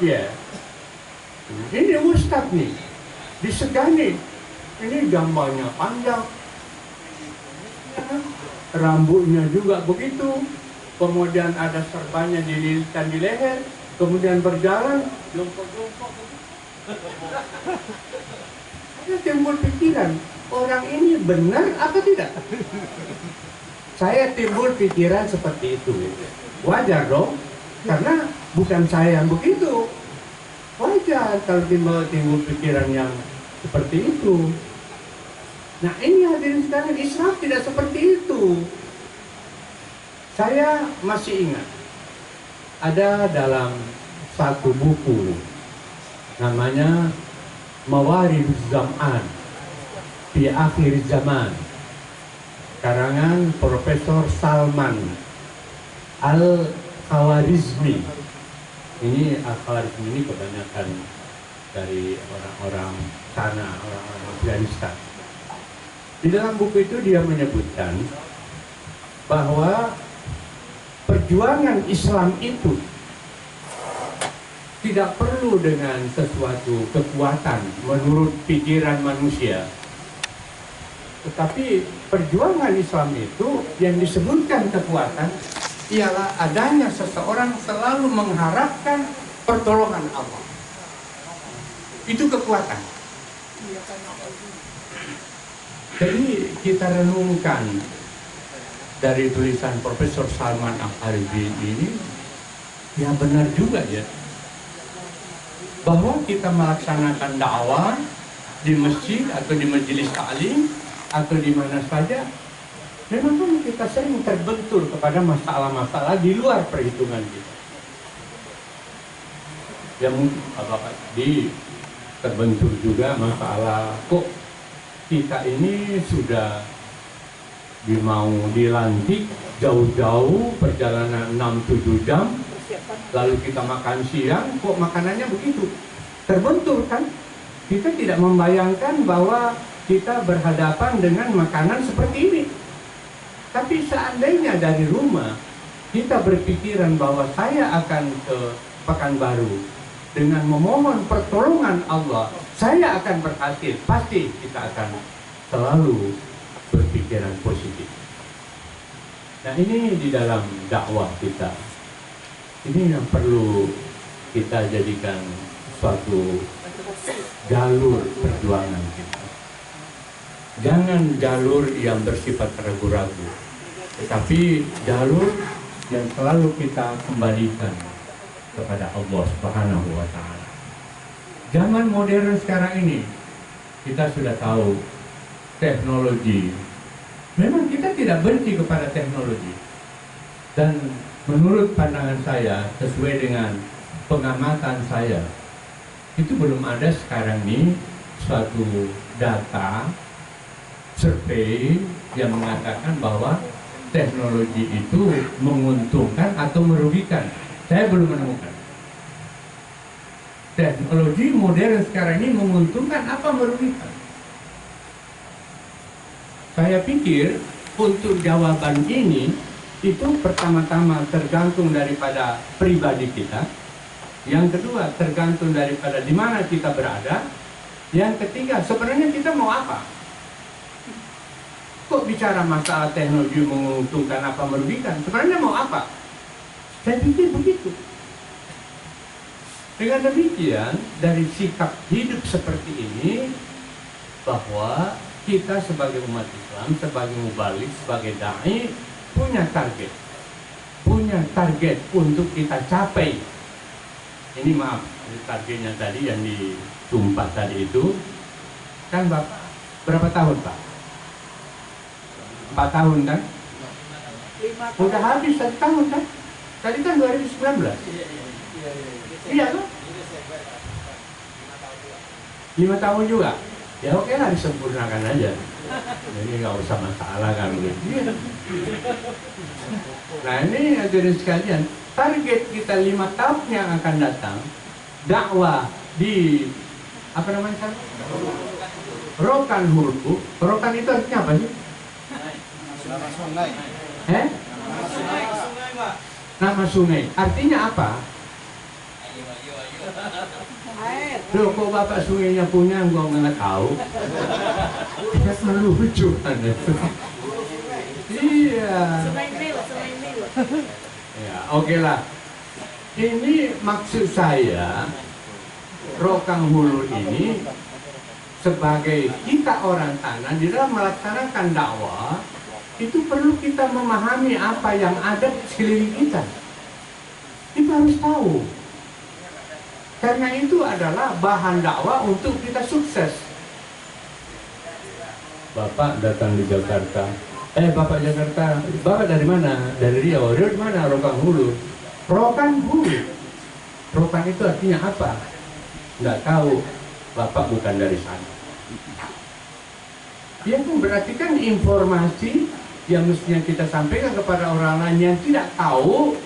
ya. Ini ustadz nih, disegani. Ini gambarnya panjang, rambutnya juga begitu, kemudian ada serbannya dililitkan di leher, kemudian berjalan, jongkok-jongkok. Saya timbul pikiran, orang ini benar apa tidak? Saya timbul pikiran seperti itu. Wajar dong, karena bukan saya yang begitu. Wajar kalau timbul pikiran yang seperti itu. Nah ini hadirin sekalian, Islam tidak seperti itu. Saya masih ingat, ada dalam satu buku, namanya Mawariduz Zam'an Fi Akhir Zaman, karangan Profesor Salman Al-Khawarizmi. Ini Al-Khawarizmi ini kebanyakan dari orang-orang sana, orang-orang Afghanistan. Di dalam buku itu dia menyebutkan bahwa perjuangan Islam itu tidak perlu dengan sesuatu kekuatan menurut pikiran manusia. Tetapi perjuangan Islam itu yang disebutkan kekuatan ialah adanya seseorang selalu mengharapkan pertolongan Allah. Itu kekuatan. Jadi kita renungkan dari tulisan Profesor Salman Al-Khawarizmi ini, ya benar juga ya, bahwa kita melaksanakan dakwah di masjid atau di majelis taklim atau di mana saja, memang kan kita sering terbentur kepada masalah-masalah di luar perhitungan kita. Ya mungkin terbentur juga masalah kok kita ini sudah mau dilantik jauh-jauh perjalanan 6-7 jam, lalu kita makan siang, kok makanannya begitu? Terbentur kan? Kita tidak membayangkan bahwa kita berhadapan dengan makanan seperti ini. Tapi seandainya dari rumah kita berpikiran bahwa saya akan ke Pekanbaru dengan memohon pertolongan Allah, saya akan berhasil, pasti kita akan selalu berpikiran positif. Nah ini di dalam dakwah kita, ini yang perlu kita jadikan suatu jalur perjuangan kita. Jangan jalur yang bersifat ragu-ragu, tetapi jalur yang selalu kita kembalikan kepada Allah Subhanahu wa Ta'ala. Zaman modern sekarang ini, kita sudah tahu teknologi. Memang kita tidak benci kepada teknologi. Dan menurut pandangan saya, sesuai dengan pengamatan saya, itu belum ada sekarang ini suatu data survei yang mengatakan bahwa teknologi itu menguntungkan atau merugikan. Saya belum menemukan. Teknologi modern sekarang ini menguntungkan apa merugikan? Saya pikir untuk jawaban ini itu pertama-tama tergantung daripada pribadi kita. Yang kedua tergantung daripada di mana kita berada. Yang ketiga sebenarnya kita mau apa? Kok bicara masalah teknologi menguntungkan apa merugikan? Sebenarnya mau apa? Saya pikir begitu. Dengan demikian, dari sikap hidup seperti ini, bahwa kita sebagai umat Islam, sebagai mubalik, sebagai da'i, punya target. Punya target untuk kita capai. Ini maaf, targetnya tadi yang ditumpah tadi itu, kan Bapak, berapa tahun Pak? 4 tahun kan? Udah habis 1 tahun kan? Tadi kan 2019. Iya kan? 5 tahun juga. Ya oke lah, disempurnakan aja. Jadi nggak usah masalah kan gitu. Nah ini hadirin sekalian, target kita 5 tahun yang akan datang, dakwah di apa namanya kan? Rokan Hurku. Rokan itu artinya apa sih? Nama sungai. Artinya apa? Loh, kok bapak sungainya punya, gua nggak tahu. Ya kan lucu kan itu. Iya. Ya, oke lah. Ini maksud saya, Rokang Hulu ini sebagai kita orang tanah di dalam melaksanakan dakwah itu perlu kita memahami apa yang ada di sekeliling kita. Kita harus tahu. Karena itu adalah bahan dakwah untuk kita sukses. Bapak datang di Jakarta. Bapak Jakarta, Bapak dari mana? Dari Riau. Riau di mana? Rokang Hulu. Rokang Hulu. Rokang itu artinya apa? Nggak tahu. Bapak bukan dari sana. Ya kan berarti kan informasi yang mestinya kita sampaikan kepada orang lain yang tidak tahu,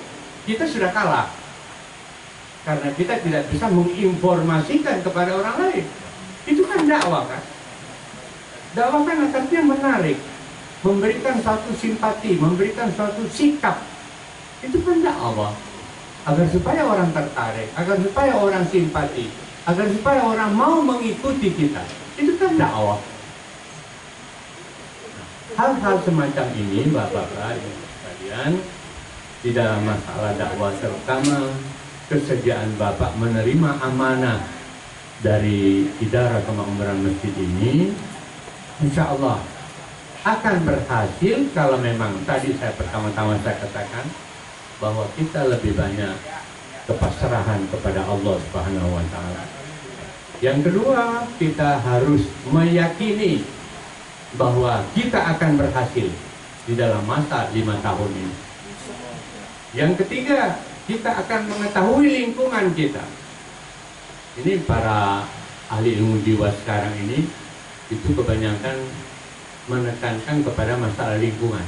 kita sudah kalah. Karena kita tidak bisa menginformasikan kepada orang lain. Itu kan dakwah kan? Dakwah kan artinya menarik, memberikan suatu simpati, memberikan suatu sikap. Itu kan dakwah. Agar supaya orang tertarik, agar supaya orang simpati, agar supaya orang mau mengikuti kita. Itu kan dakwah. Hal-hal semacam ini, Bapak-Bapak, Ibu sekalian, di dalam masalah dakwah terutama kesediaan Bapak menerima amanah dari Idara Kemakmuran Masjid ini, insya Allah akan berhasil kalau memang tadi pertama-tama saya katakan bahwa kita lebih banyak kepasrahan kepada Allah Subhanahu wa Ta'ala. Yang kedua, kita harus meyakini bahwa kita akan berhasil di dalam masa 5 tahun ini. Yang ketiga, kita akan mengetahui lingkungan kita. Ini para ahli ilmu jiwa sekarang ini itu kebanyakan menekankan kepada masalah lingkungan.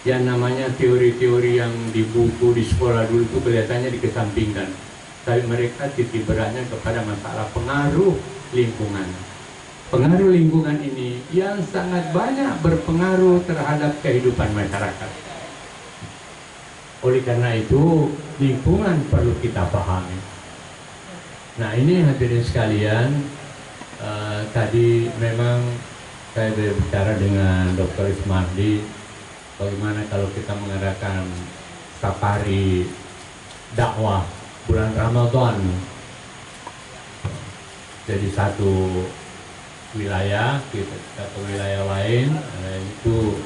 Yang namanya teori-teori yang di buku di sekolah dulu itu kelihatannya dikesampingkan. Tapi mereka titik beratnya kepada masalah pengaruh lingkungan. Pengaruh lingkungan ini yang sangat banyak berpengaruh terhadap kehidupan masyarakat. Oleh karena itu, lingkungan perlu kita pahami. Nah, ini hadirin sekalian, tadi memang saya berbicara dengan Dr. Ismardi, bagaimana kalau kita mengadakan safari dakwah bulan Ramadan. Jadi satu wilayah, satu wilayah lain, itu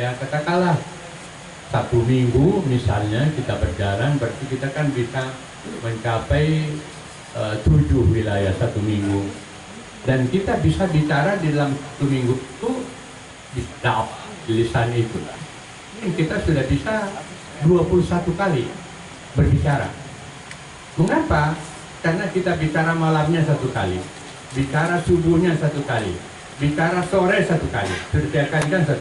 ya katakanlah satu minggu misalnya kita berjalan, berarti kita kan bisa mencapai 7 wilayah satu minggu, dan kita bisa bicara di dalam 1 minggu itu di lisan itu kita sudah bisa 21 kali berbicara. Mengapa? Karena kita bicara malamnya 1 kali, bicara subuhnya 1 kali, bicara sore 1 kali, setiap kali kan 1